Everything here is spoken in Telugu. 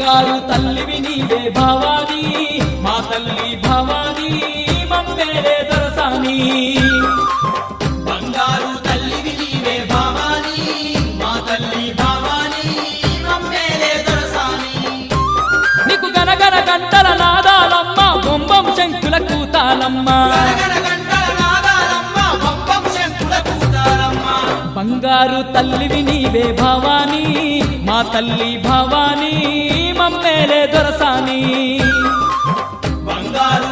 బంగారు తల్లివి నీవే భవానీ మా తల్లి భవానీ మమ్మేలే దొరసాని బంగారు తల్లివి నీవే భవానీ మా తల్లి భవానీ మమ్మేలే దొరసాని నీకు గనగన గంటల నాదాలమ్మ బొంబం శంకుల కూతాలమ్మ గనగన గంటల నాదాలమ్మ బొంబం శంకుల కూతాలమ్మ బంగారు తల్లివి నీవే భవానీ మా తల్లి భవానీ మమ్మేలే దొరసాని బంగారు